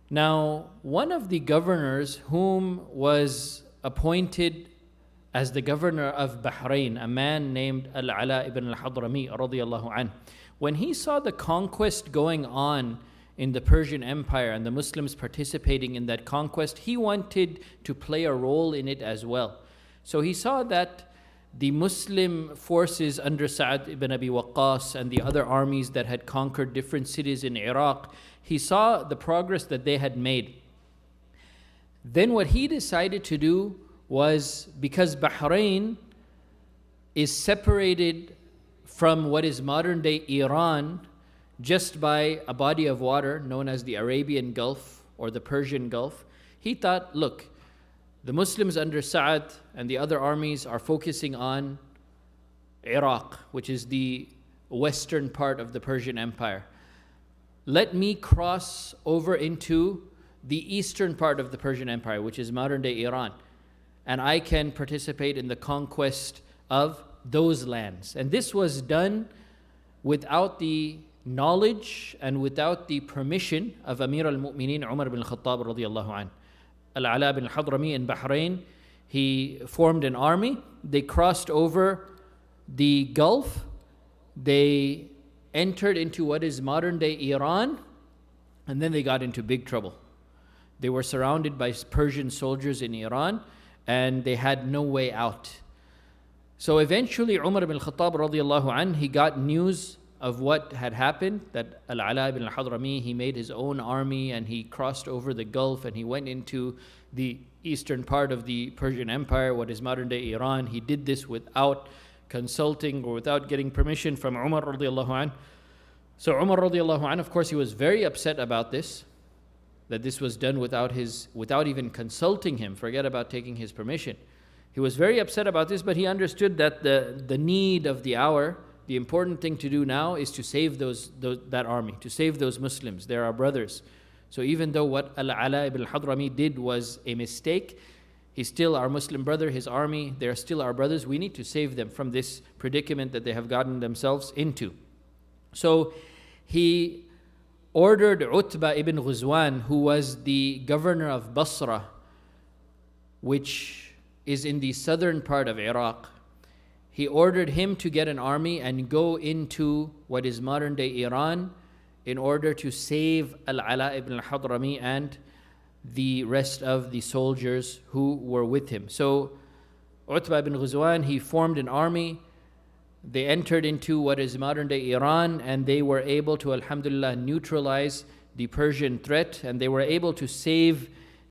Now, one of the governors whom was appointed as the governor of Bahrain, a man named Al-Ala ibn al-Hadrami radiyallahu anh, when he saw the conquest going on in the Persian Empire and the Muslims participating in that conquest, he wanted to play a role in it as well. So he saw that the Muslim forces under Sa'ad ibn Abi Waqqas and the other armies that had conquered different cities in Iraq, he saw the progress that they had made. Then what he decided to do was, because Bahrain is separated from what is modern day Iran just by a body of water known as the Arabian Gulf or the Persian Gulf, he thought, look, the Muslims under Sa'ad and the other armies are focusing on Iraq, which is the western part of the Persian Empire. Let me cross over into the eastern part of the Persian Empire, which is modern day Iran, and I can participate in the conquest of those lands. And this was done without the knowledge and without the permission of Amir al-Mu'mineen Umar bin Khattab radiyallahu anh. Al-Ala bin al-Hadrami in Bahrain, he formed an army. They crossed over the Gulf. They entered into what is modern day Iran, and then they got into big trouble. They were surrounded by Persian soldiers in Iran, and they had no way out. So eventually Umar ibn al-Khattab radiyallahu anh, he got news of what had happened, that Al-Ala ibn al-Hadrami, he made his own army and he crossed over the Gulf and he went into the eastern part of the Persian Empire, what is modern day Iran. He did this without consulting or without getting permission from Umar radiyallahu anh. So Umar radiyallahu anh, of course, he was very upset about this, that this was done without even consulting him. Forget about taking his permission. He was very upset about this, but he understood that the need of the hour, the important thing to do now is to save that army, to save those Muslims. They're our brothers. So even though what Al-Ala ibn al-Hadrami did was a mistake, he's still our Muslim brother, his army, they're still our brothers. We need to save them from this predicament that they have gotten themselves into. So he ordered Utbah ibn Ghuzwan, who was the governor of Basra, which is in the southern part of Iraq. He ordered him to get an army and go into what is modern day Iran in order to save Al-Ala ibn al-Hadrami and the rest of the soldiers who were with him. So Utbah ibn Ghuzwan, he formed an army. They entered into what is modern day Iran, and they were able to, alhamdulillah, neutralize the Persian threat, and they were able to save